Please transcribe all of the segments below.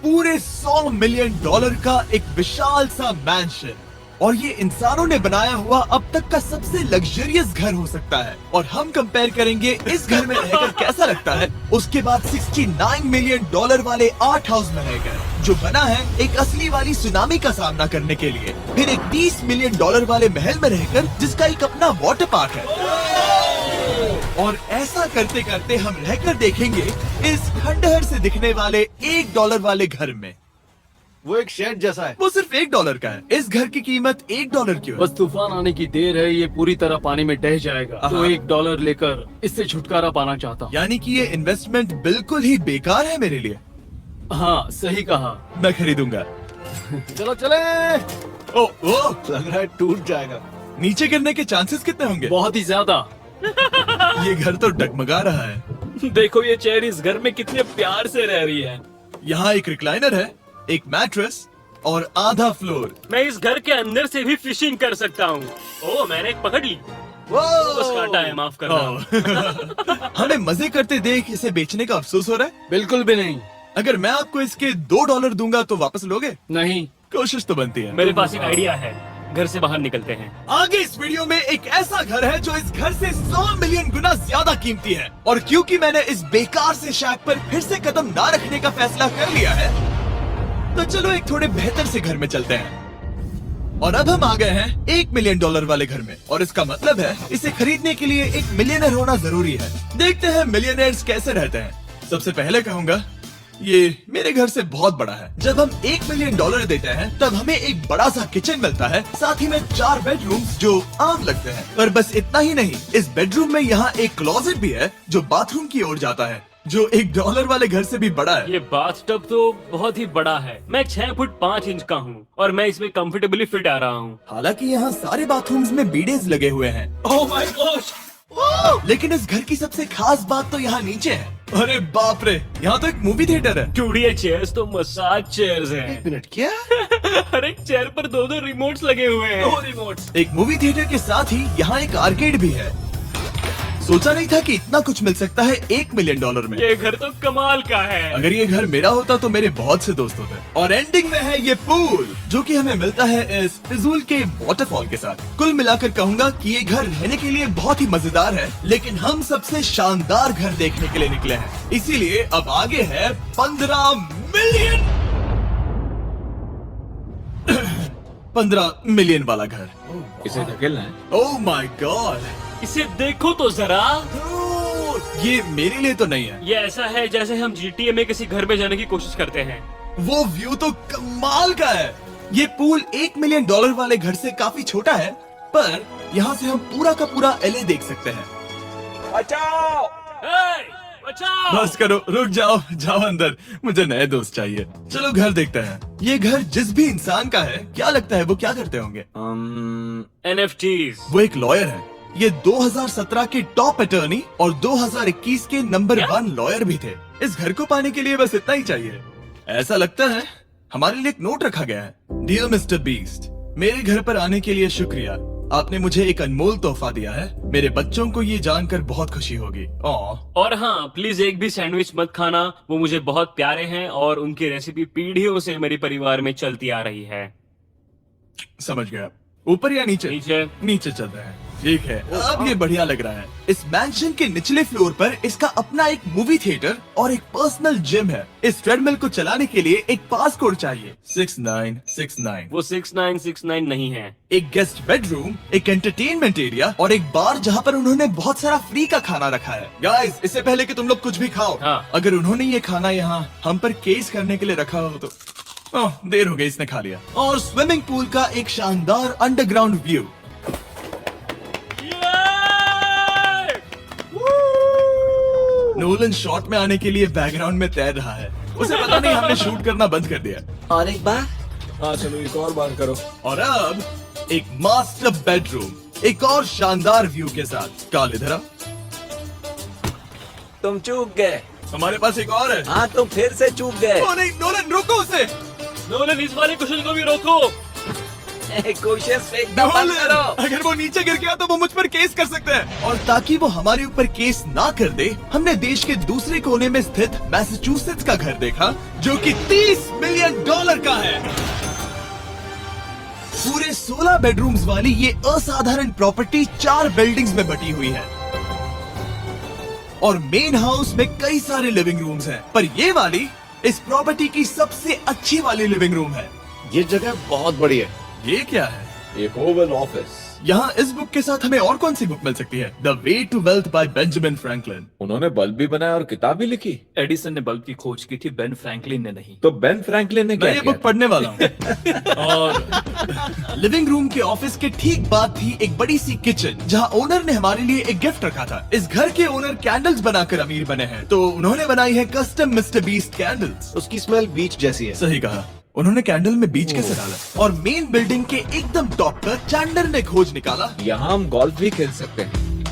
पूरे $100 मिलियन का एक विशाल सा मैंशन, और ये इंसानों ने बनाया हुआ अब तक का सबसे लग्जरियस घर हो सकता है। और हम कंपेयर करेंगे इस घर में रहकर कैसा लगता है उसके बाद $69 मिलियन वाले आर्ट हाउस में रहकर, जो बना है एक असली वाली सुनामी का सामना करने के लिए। फिर एक $30 मिलियन वाले महल में रहकर जिसका एक अपना वाटर पार्क है। और ऐसा करते करते हम रहकर देखेंगे इस खंडहर से दिखने वाले $1 वाले घर में। वो एक शेड जैसा है। वो सिर्फ $1 का है। इस घर की कीमत $1 क्यों है? बस तूफान आने की देर है, ये पूरी तरह पानी में ढह जाएगा, तो $1 लेकर इससे छुटकारा पाना चाहता हूँ। यानी कि ये इन्वेस्टमेंट बिल्कुल ही बेकार है मेरे लिए। हाँ, सही कहा। मैं खरीदूंगा। चलो चले। ओ, लग रहा है टूट जाएगा। नीचे गिरने के चांसेस कितने होंगे? बहुत ही ज्यादा। ये घर तो डगमगा रहा है। देखो ये चेयर इस घर में कितने प्यार से रह रही है। यहाँ एक रिक्लाइनर है, एक मैट्रेस और आधा फ्लोर। मैं इस घर के अंदर से भी फिशिंग कर सकता हूँ। ओह, मैंने एक पकड़ ली। बस काटा है, माफ करना। हमें मजे करते देख इसे बेचने का अफसोस हो रहा है। बिल्कुल भी नहीं। अगर मैं आपको इसके $2 दूंगा तो वापस लोगे? नहीं। कोशिश तो बनती है। मेरे पास एक आइडिया है, घर से बाहर निकलते हैं। आगे इस वीडियो में एक ऐसा घर है जो इस घर से 100 मिलियन गुना ज्यादा कीमती है। और क्योंकि मैंने इस बेकार से शैक पर फिर से कदम ना रखने का फैसला कर लिया है, तो चलो एक थोड़े बेहतर से घर में चलते हैं। और अब हम आ गए हैं $1 मिलियन वाले घर में, और इसका मतलब है इसे खरीदने के लिए एक मिलियनर होना जरूरी है। देखते हैं मिलियनर्स कैसे रहते हैं। सबसे पहले कहूँगा ये मेरे घर से बहुत बड़ा है। जब हम $1 मिलियन देते हैं तब हमें एक बड़ा सा किचन मिलता है, साथ ही में 4 बेडरूम्स जो आम लगते हैं। पर बस इतना ही नहीं, इस बेडरूम में यहाँ एक क्लोजेट भी है जो बाथरूम की ओर जाता है, जो $1 वाले घर से भी बड़ा है। ये बाथटब तो बहुत ही बड़ा है। मैं 6 फुट 5 इंच का हूँ और मैं इसमें कंफर्टेबली फिट आ रहा हूँ। हालांकि यहाँ सारे बाथरूम्स में बीडेज लगे हुए हैं। Oh my gosh! लेकिन इस घर की सबसे खास बात तो यहाँ नीचे है। अरे बाप रे, यहाँ तो एक मूवी थिएटर है। Dude, ये चेयर्स तो मसाज चेयर्स हैं। मिनट क्या? हर एक चेयर पर 2-2 रिमोट्स लगे हुए हैं। 2 रिमोट्स। एक मूवी थिएटर के साथ ही यहाँ एक आर्केड भी है। सोचा नहीं था कि इतना कुछ मिल सकता है $1 मिलियन में। ये घर तो कमाल का है। अगर ये घर मेरा होता तो मेरे बहुत से दोस्त होते। और एंडिंग में है ये पूल, जो कि हमें मिलता है इस फिजूल के वाटरफॉल के साथ। कुल मिलाकर कहूँगा कि ये घर रहने के लिए बहुत ही mजेदार है, लेकिन हम सबसे शानदार घर देखने के लिए निकले हैं। इसीलिए अब आगे है 15 मिलियन 15 मिलियन वाला घर। इसे धकेलना है। ओह माय गॉड, इसे देखो तो जरा। ये मेरे लिए तो नहीं है। ये ऐसा है जैसे हम GTA में किसी घर में जाने की कोशिश करते हैं। वो व्यू तो कमाल का है। ये पूल $1 मिलियन वाले घर से काफी छोटा है, पर यहाँ से हम पूरा का पूरा LA देख सकते हैं। बचाओ! Hey, बचाओ! बस करो, रुक जाओ, जाओ अंदर, मुझे नए दोस्त चाहिए। चलो घर देखते हैं। ये घर जिस भी इंसान का है, क्या लगता है वो क्या करते होंगे? NFTs। वो एक लॉयर है। ये 2017 के टॉप अटर्नी और 2021 के नंबर 1 लॉयर भी थे। इस घर को पाने के लिए बस इतना ही चाहिए। ऐसा लगता है हमारे लिए एक नोट रखा गया है। डियर मिस्टर बीस्ट, मेरे घर पर आने के लिए शुक्रिया। आपने मुझे एक अनमोल तोहफा दिया है। मेरे बच्चों को ये जानकर बहुत खुशी होगी। और हाँ, प्लीज एक भी सैंडविच मत खाना, वो मुझे बहुत प्यारे हैं और उनकी रेसिपी पीढ़ियों से मेरे परिवार में चलती आ रही है। समझ गया। ऊपर या नीचे? नीचे। नीचे चल रहा है। ठीक है, अब ये बढ़िया लग रहा है। इस मैंशन के निचले फ्लोर पर इसका अपना एक मूवी थिएटर और एक पर्सनल जिम है। इस ट्रेडमिल को चलाने के लिए एक पास कोड चाहिए, 6969। वो 6969 नहीं है। एक गेस्ट बेडरूम, एक एंटरटेनमेंट एरिया और एक बार जहाँ पर उन्होंने बहुत सारा फ्री का खाना रखा है। गाइस, इससे पहले कि तुम लोग कुछ भी खाओ, हाँ। अगर उन्होंने ये खाना यहाँ हम पर केस करने के लिए रखा हो तो देर हो गई, इसने खा लिया। और स्विमिंग पूल का एक शानदार अंडरग्राउंड व्यू। नोलन शॉट में आने के लिए बैकग्राउंड में तैर रहा है। उसे पता नहीं हमने शूट करना बंद कर दिया। और एक बार। हाँ चलो, एक और बार करो। और अब एक मास्टर बेडरूम, एक और शानदार व्यू के साथ। काल इधर आ। तुम चूक गए। हमारे पास एक और है। हाँ, तुम फिर से चूक गए। ओ नहीं, नोलन रोको उसे। नोलन, इस वाले कुशन को भी रोको। कोशिश एकदम बंद नोलन, करो। अगर वो नीचे गिर गया तो वो मुझ पर केस कर सकते हैं। और ताकि वो हमारे ऊपर केस ना कर दे, हमने देश के दूसरे कोने में स्थित मैसाचुसेट्स का घर देखा, जो कि $30 मिलियन का है। पूरे 16 बेडरूम्स वाली ये असाधारण प्रॉपर्टी 4 बिल्डिंग्स में बटी हुई है और मेन हाउस में कई सारे लिविंग रूम्स हैं, पर ये वाली इस प्रॉपर्टी की सबसे अच्छी वाली लिविंग रूम है। ये जगह बहुत बड़ी है। ये क्या है? एक ओवल ऑफिस। यहाँ इस बुक के साथ हमें और कौन सी बुक मिल सकती है? The way to wealth by Benjamin Franklin. उन्होंने बल्ब भी बनाया और किताब भी लिखी। एडिसन ने बल्ब की खोज की थी, बेन फ्रैंकलिन ने नहीं। तो बेन फ्रैंकलिन ने क्या मैं ये किया बुक पढ़ने वाला हूँ। और लिविंग रूम के ऑफिस के ठीक बाद थी एक बड़ी सी किचन, जहाँ ओनर ने हमारे लिए एक गिफ्ट रखा था। इस घर के ओनर कैंडल्स बनाकर अमीर बने हैं, तो उन्होंने बनाई है कस्टम मिस्टर बीस्ट कैंडल्स। उसकी स्मेल बीच जैसी है। सही कहा। उन्होंने कैंडल में बीच कैसे डाला? और मेन बिल्डिंग के एकदम टॉप पर चैंडलर ने खोज निकाला, यहाँ हम गोल्फ भी खेल सकते हैं।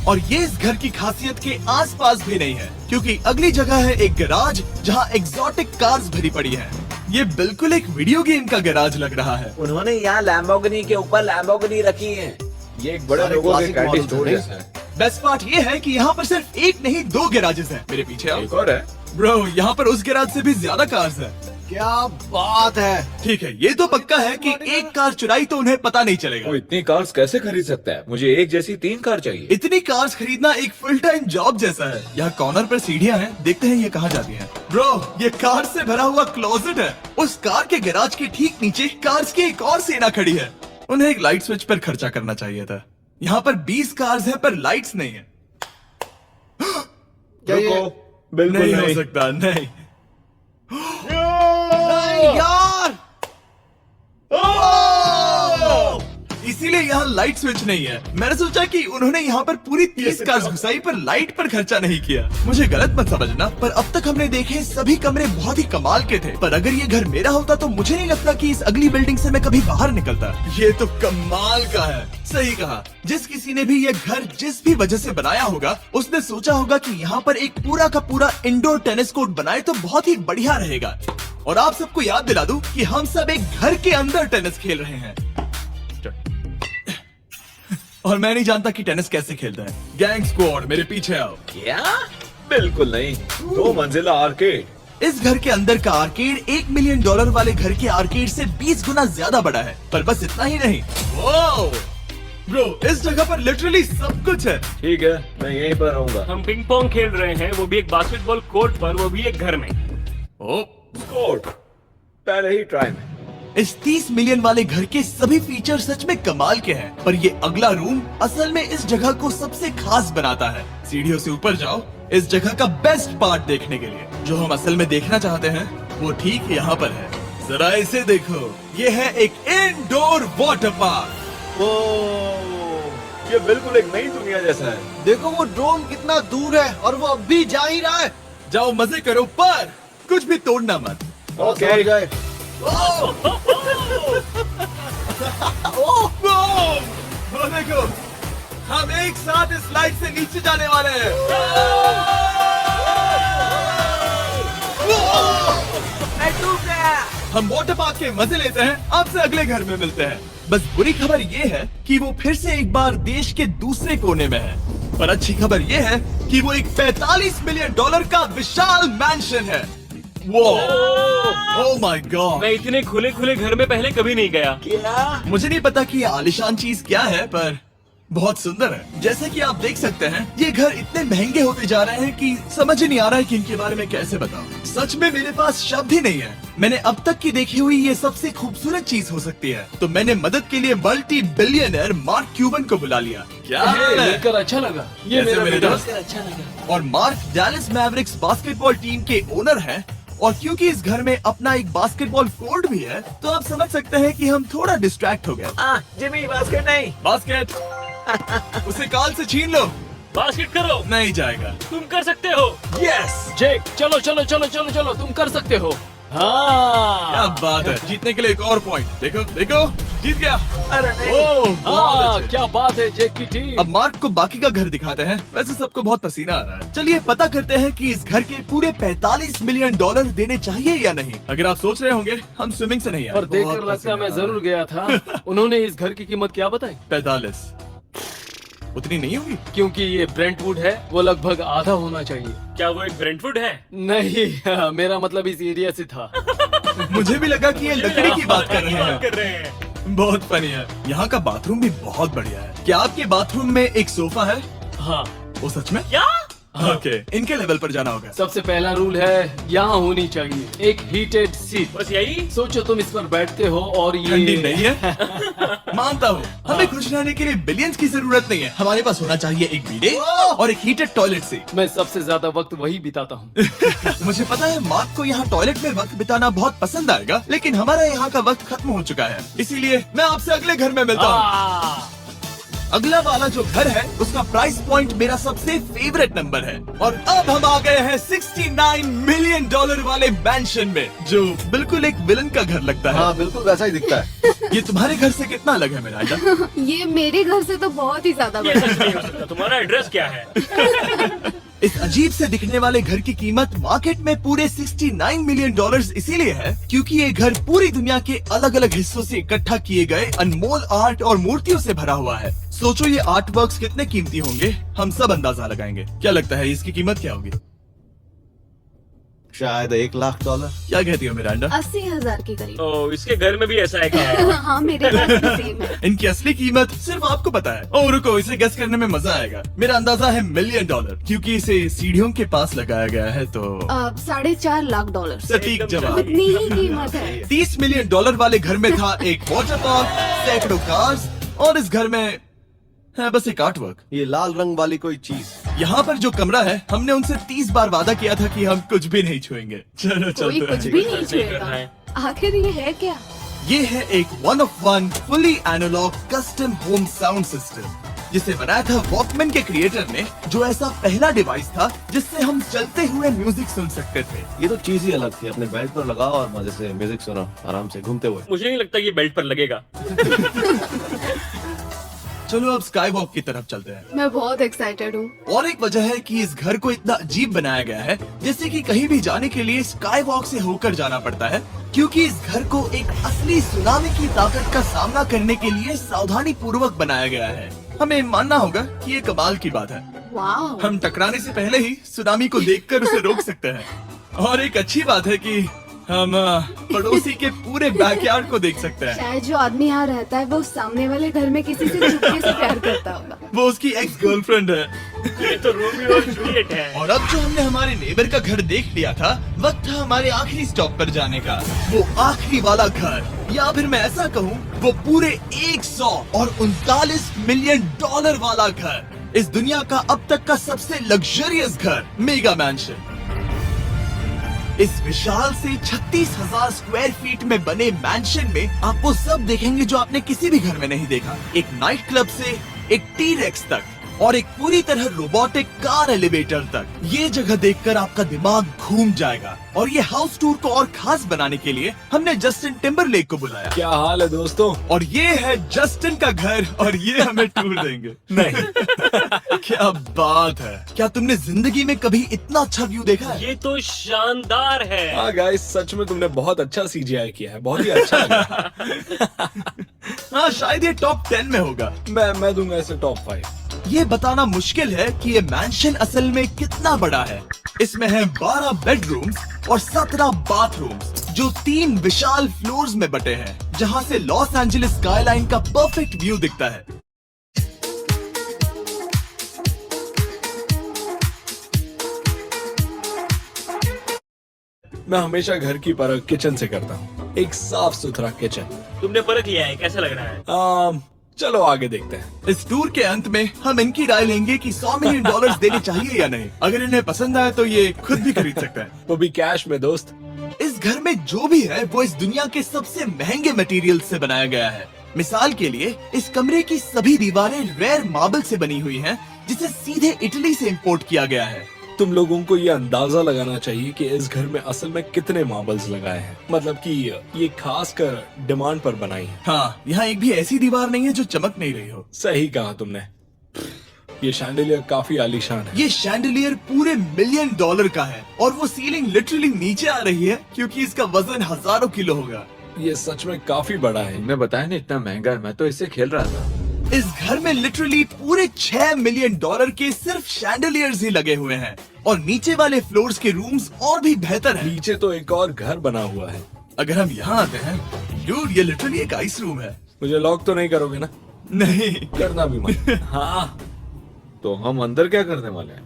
और ये इस घर की खासियत के आसपास भी नहीं है, क्योंकि अगली जगह है एक गैराज जहाँ एग्जॉटिक कार्स भरी पड़ी हैं। ये बिल्कुल एक वीडियो गेम का गैराज लग रहा है। उन्होंने यहाँ लैम्बोर्गिनी के ऊपर लैम्बोर्गिनी रखी है। ये एक बड़े सारे लोगों के classic कैंडी models स्टोर हैं। जैसा है। बेस्ट पार्ट ये है कि यहाँ पर सिर्फ एक नहीं 2 गैराजेस हैं। मेरे पीछे आओ। एक और है। ब्रो, यहाँ पर उस गैराज से भी ज्यादा कार्स हैं। क्या बात है। ठीक है, ये तो पक्का है कि एक कार चुराई तो उन्हें पता नहीं चलेगा। वो इतनी कार्स कैसे खरीद सकता है? मुझे एक जैसी 3 कार चाहिए। इतनी कार्स खरीदना एक फुल टाइम जॉब जैसा है। यहाँ कॉर्नर पर सीढ़ियाँ हैं, देखते हैं ये कहाँ जाती हैं। ब्रो, ये कार से भरा हुआ क्लोजेट है। उस कार के गैराज के ठीक नीचे कार्स की एक और सेना खड़ी है। उन्हें एक लाइट स्विच पर खर्चा करना चाहिए था। यहाँ पर 20 कार्स हैं, पर लाइट्स नहीं है। क्या ये- रुको, बिल्कुल नहीं नहीं। हो सकता, नहीं। यार इसीलिए यहाँ लाइट स्विच नहीं है। मैंने सोचा कि उन्होंने यहाँ पर पूरी 30 कार्स घुसाई, पर लाइट पर खर्चा नहीं किया। मुझे गलत मत समझना, पर अब तक हमने देखे सभी कमरे बहुत ही कमाल के थे। पर अगर ये घर मेरा होता तो मुझे नहीं लगता कि इस अगली बिल्डिंग से मैं कभी बाहर निकलता। ये तो कमाल का है। सही कहा। जिस किसी ने भी ये घर जिस भी वजह से बनाया होगा, उसने सोचा होगा कि यहाँ पर एक पूरा का पूरा इंडोर टेनिस कोर्ट बनाए तो बहुत ही बढ़िया रहेगा। और आप सबको याद दिला दूं कि हम सब एक घर के अंदर टेनिस खेल रहे हैं। और मैं नहीं जानता कि टेनिस कैसे खेलता है। गैंग स्क्वाड, मेरे पीछे आओ। क्या? बिल्कुल नहीं। 2 मंजिला आर्केड। इस घर के अंदर का आर्केड $1 मिलियन वाले घर के आर्केड से 20 गुना ज्यादा बड़ा है। पर बस इतना ही नहीं। वाओ! ब्रो, इस जगह पर लिटरली सब कुछ है। ठीक है, मैं यहीं पर रहूंगा। हम पिंग पोंग खेल रहे हैं, वो भी एक बास्केटबॉल कोर्ट पर, वो भी एक घर में। ओ, कोर्ट पहले ही ट्राई में। इस 30 मिलियन वाले घर के सभी फीचर सच में कमाल के हैं, पर ये अगला रूम असल में इस जगह को सबसे खास बनाता है। सीढ़ियों से ऊपर जाओ इस जगह का बेस्ट पार्ट देखने के लिए। जो हम असल में देखना चाहते हैं वो ठीक यहाँ पर है। जरा इसे देखो, ये है एक इंडोर वाटर पार्क। ये बिल्कुल एक नई दुनिया जैसा है। देखो वो ड्रोन कितना दूर है और वो अब भी जा ही रहा है। जाओ मजे करो, पर कुछ भी तोड़ना मत। ओके। समझ गए। वो देखो, हम एक साथ इस लाइट से नीचे जाने वाले हैं। मैं डूब गया। हम वाटर पार्क के मजे लेते हैं, आपसे अगले घर में मिलते हैं। बस बुरी खबर ये है कि वो फिर से एक बार देश के दूसरे कोने में है। पर अच्छी खबर ये है कि वो एक $45 मिलियन का विशाल मैंशन है। Oh my God! मैं इतने खुले खुले घर में पहले कभी नहीं गया। क्या? मुझे नहीं पता कि ये आलिशान चीज क्या है, पर बहुत सुंदर है। जैसे कि आप देख सकते हैं, ये घर इतने महंगे होते जा रहे हैं कि समझ ही नहीं आ रहा है कि इनके बारे में कैसे बताऊं। सच में मेरे पास शब्द ही नहीं है। मैंने अब तक की देखी हुई ये सबसे खूबसूरत चीज हो सकती है। तो मैंने मदद के लिए मल्टी बिलियनर मार्क क्यूबन को बुला लिया। क्या हाल है? लेकर अच्छा लगा। ये कैसे मेरा मेरे बेटा। दोस्त? अच्छा लगा। और mark Dallas Mavericks basketball team के ओनर हैं। और क्योंकि इस घर में अपना एक बास्केटबॉल कोर्ट भी है, तो आप समझ सकते हैं कि हम थोड़ा डिस्ट्रैक्ट हो गए। जिमी बास्केट नहीं। बास्केट उसे काल से छीन लो। बास्केट करो। नहीं जाएगा। तुम कर सकते हो। यस। जेक, चलो चलो चलो चलो चलो, तुम कर सकते हो। हाँ क्या बात है, जीतने के लिए एक और पॉइंट। देखो देखो, जीत गया। अरे नहीं। ओह, बहुत हाँ, अच्छे। क्या बात है जैक की टीम। अब मार्क को बाकी का घर दिखाते हैं। वैसे सबको बहुत पसीना आ रहा है। चलिए पता करते हैं कि इस घर के पूरे 45 मिलियन डॉलर देने चाहिए या नहीं। अगर आप सोच रहे होंगे हम स्विमिंग से नहीं आए। और देखकर बहुत लगता मैं पसीना आ जरूर गया था। उन्होंने इस घर की कीमत क्या बताई? रहा है। 45 उतनी नहीं होगी। क्योंकि ये ब्रेंटवुड है, वो लगभग आधा होना चाहिए। क्या वो एक ब्रेंटफुड है? नहीं, मेरा मतलब इस एरिया से था। मुझे भी लगा कि ये लकड़ी की बात कर रहे बात कर हैं। रहे हैं। बहुत फनी है। यहाँ का बाथरूम भी बहुत बढ़िया है। क्या आपके बाथरूम में एक सोफा है? हाँ, वो सच में? क्या? ओके, इनके लेवल पर जाना होगा। सबसे पहला रूल है यहाँ होनी चाहिए एक हीटेड सीट। बस यही? सोचो तुम इस पर बैठते हो और ये ठंडी नहीं है। मानता हूँ, हमें खुश रहने के लिए बिलियंस की जरूरत नहीं है। हमारे पास होना चाहिए एक बीडे और एक हीटेड टॉयलेट सीट। मैं सबसे ज्यादा वक्त वही बिताता हूँ। मुझे पता है मार्क को यहाँ टॉयलेट में वक्त बिताना बहुत पसंद आएगा, लेकिन हमारा यहाँ का वक्त खत्म हो चुका है। इसीलिए मैं आपसे अगले घर में मिलता हूँ। अगला वाला जो घर है उसका प्राइस पॉइंट मेरा सबसे फेवरेट नंबर है। और अब हम आ गए हैं 69 मिलियन डॉलर वाले मैंशन में, जो बिल्कुल एक विलन का घर लगता है। हाँ बिल्कुल वैसा ही दिखता है। ये तुम्हारे घर से कितना अलग है मिरांडा? ये मेरे घर से तो बहुत ही ज्यादा ये बड़ा सच नहीं हो सकता। तुम्हारा एड्रेस क्या है? इस अजीब से दिखने वाले घर की कीमत मार्केट में पूरे 69 मिलियन डॉलर्स इसीलिए है क्योंकि ये घर पूरी दुनिया के अलग अलग हिस्सों से इकट्ठा किए गए अनमोल आर्ट और मूर्तियों से भरा हुआ है। सोचो ये आर्ट वर्क्स कितने कीमती होंगे, हम सब अंदाजा लगाएंगे। क्या लगता है इसकी कीमत क्या होगी? शायद $1 लाख। क्या कहती हो मिरांडा? 80,000 के करीब। ओ, इसके घर में भी ऐसा है क्या? हाँ मेरे घर भी सेम है। इनकी असली कीमत सिर्फ आपको पता है। ओ रुको, इसे गेस करने में मजा आएगा। मेरा अंदाजा है मिलियन डॉलर, क्योंकि इसे सीढ़ियों के पास लगाया गया है। तो $4.5 लाख। सटीक जवाब। उतनी ही कीमत है। 30 मिलियन डॉलर वाले घर में था एक वाटर पार्क, सैकड़ों कार्स, और इस घर में है बस एक आर्ट वर्क। ये लाल रंग वाली कोई चीज। यहाँ पर जो कमरा है, हमने उनसे 30 बार वादा किया था कि हम कुछ भी नहीं छुएंगे। चलो कोई चलते कुछ हैं। भी नहीं करना छुएगा। है। आखिर ये है क्या? ये है एक 1 of 1 fully analogue custom home sound system, जिसे बनाया था वॉकमैन के क्रिएटर ने, जो ऐसा पहला डिवाइस था जिससे हम चलते हुए म्यूजिक सुन सकते थे। ये तो चीज ही अलग थी। अपने बेड पर लगाओ और मजे से म्यूजिक सुनो आराम से घूमते हुए। मुझे नहीं लगता ये बेल्ट पर लगेगा। चलो अब स्काई वॉक की तरफ चलते हैं। मैं बहुत एक्साइटेड हूँ। और एक वजह है कि इस घर को इतना अजीब बनाया गया है, जैसे कि कहीं भी जाने के लिए स्काई वॉक से होकर जाना पड़ता है, क्योंकि इस घर को एक असली सुनामी की ताकत का सामना करने के लिए सावधानी पूर्वक बनाया गया है। हमें मानना होगा कि ये कमाल की बात है। वाह। हम टकराने से पहले ही सुनामी को देखकर उसे रोक सकते हैं। और एक अच्छी बात है कि हम पड़ोसी के पूरे बैकयार्ड को देख सकते हैं। शायद जो आदमी यहाँ रहता है वो सामने वाले घर में किसी से चुपके से प्यार करता होगा। वो उसकी एक्स गर्लफ्रेंड है। ये तो रोमियो और जूलियट है। और अब जो हमने हमारे नेबर का घर देख लिया था, वक्त था हमारे आखिरी स्टॉप पर जाने का। वो आखिरी वाला घर, या फिर मैं ऐसा कहूँ, वो पूरे 139 मिलियन डॉलर वाला घर। इस दुनिया का अब तक का सबसे लग्जरियस घर, मेगा मैंशन। इस विशाल से 36,000 स्क्वायर फीट में बने मैंशन में आप वो सब देखेंगे जो आपने किसी भी घर में नहीं देखा। एक नाइट क्लब से एक टी-रेक्स तक, और एक पूरी तरह रोबोटिक कार एलिवेटर तक। ये जगह देखकर आपका दिमाग घूम जाएगा। और ये हाउस टूर को और खास बनाने के लिए हमने जस्टिन टिम्बरलेक को बुलाया। क्या हाल है दोस्तों? और ये है जस्टिन का घर, और ये हमें टूर देंगे। नहीं। क्या बात है। क्या तुमने जिंदगी में कभी इतना अच्छा व्यू देखा है? ये तो शानदार है। हाँ गाइस, सच में तुमने बहुत अच्छा CGI किया है। बहुत ही अच्छा लगा। हाँ, शायद ये टॉप 10 में होगा। मैं दूंगा इसे टॉप 5। ये बताना मुश्किल है कि ये मैंशन असल में कितना बड़ा है। इसमें है 12 बेडरूम्स और 17 बाथरूम्स, जो 3 विशाल फ्लोर्स में बटे हैं, जहां से लॉस एंजलिस स्काईलाइन का परफेक्ट व्यू दिखता है। मैं हमेशा घर की परख किचन से करता हूँ। एक साफ सुथरा किचन। तुमने परख लिया है, कैसा लग रहा है? चलो आगे देखते हैं। इस टूर के अंत में हम इनकी राय लेंगे कि $100 मिलियन देने चाहिए या नहीं। अगर इन्हें पसंद आए तो ये खुद भी खरीद सकता है। वो भी कैश में दोस्त। इस घर में जो भी है वो इस दुनिया के सबसे महंगे मटेरियल से बनाया गया है। मिसाल के लिए इस कमरे की सभी दीवारें रेयर मार्बल से बनी हुई हैं, जिसे सीधे इटली से इंपोर्ट किया गया है। तुम लोगों को ये अंदाजा लगाना चाहिए कि इस घर में असल में कितने मार्बल्स लगाए हैं। मतलब कि ये खास कर डिमांड पर बनाई है। हाँ, यहाँ एक भी ऐसी दीवार नहीं है जो चमक नहीं रही हो। सही कहा तुमने। ये शैंडलियर काफी आलीशान है। ये शैंडलियर पूरे $1 मिलियन का है और वो सीलिंग लिटरली नीचे आ रही है क्योंकि इसका वजन हजारों किलो होगा। ये सच में काफी बड़ा है। तुमने बताया ना इतना महंगा है, मैं तो इससे खेल रहा था। इस घर में लिटरली पूरे $6 मिलियन के सिर्फ शैंडलियर्स ही लगे हुए हैं और नीचे वाले फ्लोर्स के रूम्स और भी बेहतर हैं। नीचे तो एक और घर बना हुआ है। अगर हम यहाँ आते हैं, डूड, ये लिटरली एक आइस रूम है। मुझे लॉक तो नहीं करोगे ना? नहीं, करना भी मत। हाँ, तो हम अंदर क्या करने वाले हैं?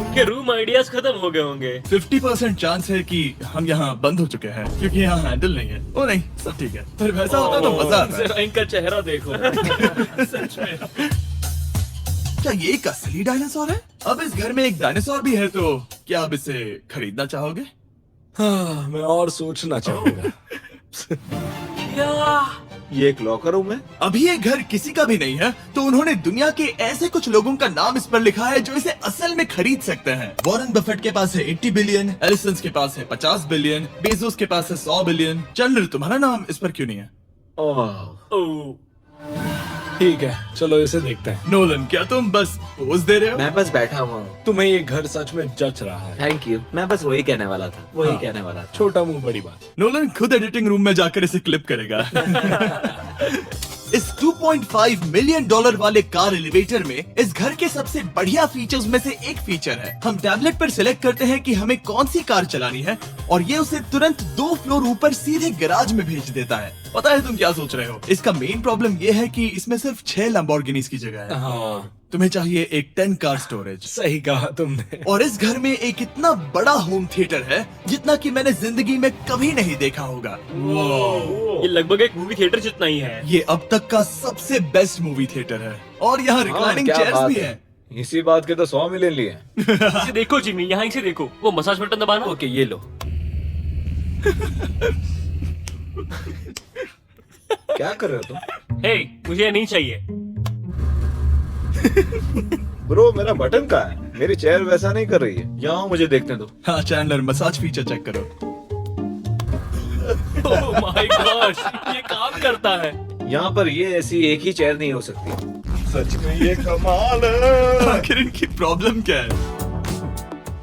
उनके रूम आइडियाज खत्म हो गए होंगे। 50% चांस है कि हम यहाँ बंद हो चुके हैं क्योंकि यहाँ हैंडल नहीं है। ओ नहीं, सब ठीक है। पर वैसा होता तो मजा आता। जरा इनका चेहरा देखो। सच में। क्या ये एक असली डायनासोर है? अब इस घर में एक डायनासोर भी है, तो क्या आप इसे खरीदना चाहोगे? हाँ, मैं और सोचना चाहूंगा। ये एक लॉकर रूम है। अभी ये घर किसी का भी नहीं है, तो उन्होंने दुनिया के ऐसे कुछ लोगों का नाम इस पर लिखा है जो इसे असल में खरीद सकते हैं। वॉरेन बफेट के पास है 80 बिलियन, एलिसन के पास है 50 बिलियन, बेजोस के पास है 100 बिलियन। चंद्र, तुम्हारा नाम इस पर क्यों नहीं है? ओह, ठीक है, चलो इसे देखते हैं। नोलन, क्या तुम बस पोज दे रहे हो? मैं बस बैठा हुआ हूँ। तुम्हें ये घर सच में जच रहा है। Thank you. मैं बस वही कहने वाला था, वही कहने वाला था। छोटा मुंह बड़ी बात। नोलन खुद एडिटिंग रूम में जाकर इसे क्लिप करेगा। इस $2.5 मिलियन वाले कार एलिवेटर में इस घर के सबसे बढ़िया फीचर्स में से एक फीचर है। हम टैबलेट पर सिलेक्ट करते हैं कि हमें कौन सी कार चलानी है और ये उसे तुरंत 2 फ्लोर ऊपर सीधे गैराज में भेज देता है। पता है तुम क्या सोच रहे हो? इसका मेन प्रॉब्लम ये है कि इसमें सिर्फ 6 लैम्बोर्गिनीज की जगह है। हाँ, तुम्हें चाहिए एक 10 कार स्टोरेज। सही कहा तुमने। और इस घर में एक इतना बड़ा होम थिएटर है जितना कि मैंने जिंदगी में कभी नहीं देखा होगा। ये लगभग एक मूवी थिएटर जितना ही है। ये अब तक का सबसे बेस्ट मूवी थिएटर है और यहाँ रिक्लाइनिंग क्या चेयर्स बात भी है। है। इसी बात के तो 100 मिलियन लिए हैं। इसे देखो जिमी, यहाँ इसे देखो, वो मसाज बटन दबाना। ओके, ये लो। क्या कर रहे हो तुम? हे, मुझे ये नहीं चाहिए। ब्रो, मेरा बटन कहाँ है? मेरी चेयर वैसा नहीं कर रही है। यहाँ मुझे देखने दो। हाँ चैंडलर, मसाज फीचर चेक करो। ओह माय गॉश, ये काम करता है। यहाँ पर ये ऐसी एक ही चेयर नहीं हो सकती। सच में ये कमाल है। आखिर इनकी प्रॉब्लम क्या है?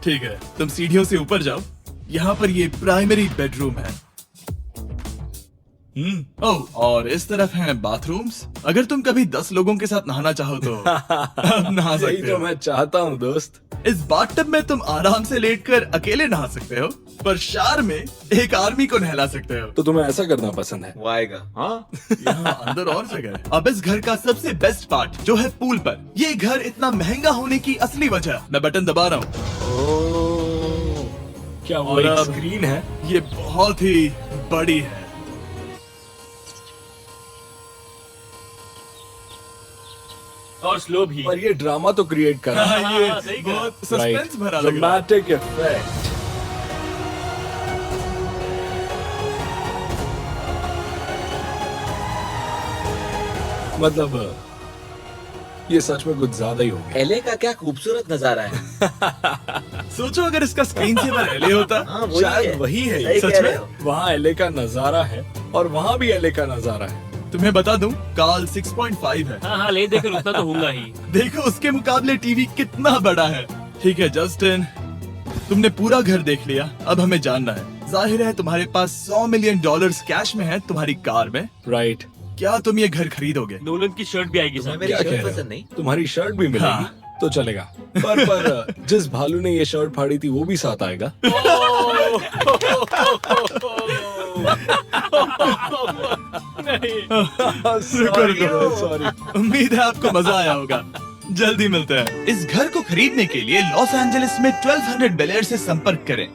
ठीक है, तुम सीढ़ियों से ऊपर जाओ। यहाँ पर ये प्राइमरी बेडरूम है। ओह, और इस तरफ हैं बाथरूम्स। अगर तुम कभी 10 लोगों के साथ नहाना चाहो तो अब नहा यही सकते तो हो। मैं चाहता हूँ दोस्त। इस बाथटब में तुम आराम से लेटकर अकेले नहा सकते हो, पर शार में एक आर्मी को नहला सकते हो। तो तुम्हें ऐसा करना पसंद है? वो आएगा। हाँ, यहाँ अंदर और जगह है। अब इस घर का सबसे बेस्ट पार्ट जो है पूल पर। ये घर इतना महंगा होने की असली वजह, मैं बटन दबा रहा हूँ। क्या वो और एक अब- स्क्रीन है? ये बहुत ही बड़ी है। और स्लो भी। और ये ड्रामा तो क्रिएट कर रहा है। ये सही कहा। बहुत सस्पेंस भरा लग रहा है। Dramatic effect. मतलब ये सच में कुछ ज्यादा ही हो गया। एले का क्या खूबसूरत नजारा है। सोचो अगर इसका स्क्रीन सेवर एले होता। हाँ, वही शायद है। वही है। सही सच कह में? रहे हो। वहाँ एले का नजारा है और वहाँ भी एले का नजारा है। तुम्हें बता दूं, काल 6.5 है। हाँ हाँ, ले देकर उतना तो होगा ही। देखो उसके मुकाबले टीवी कितना बड़ा है। ठीक है जस्टिन, तुमने पूरा घर देख लिया, अब हमें जानना है। जाहिर है तुम्हारे पास $100 मिलियन कैश में है तुम्हारी कार में। राइट। क्या तुम ये घर खरीदोगे? नोलन की शर्ट भी आएगी तुम्हें सर। मेरी क्या कह शर्ट रहे हो? पसंद नहीं? तुम्हारी शर्ट भी मिलेगी हाँ। तो चलेगा। पर जिस भालू ने ये शर्ट फाड़ी थी वो भी साथ आएगा। सॉरी, उम्मीद है आपको मजा आया होगा। जल्दी मिलते हैं। इस घर को खरीदने के लिए लॉस एंजलिस में 1200 बेल एयर से संपर्क करें।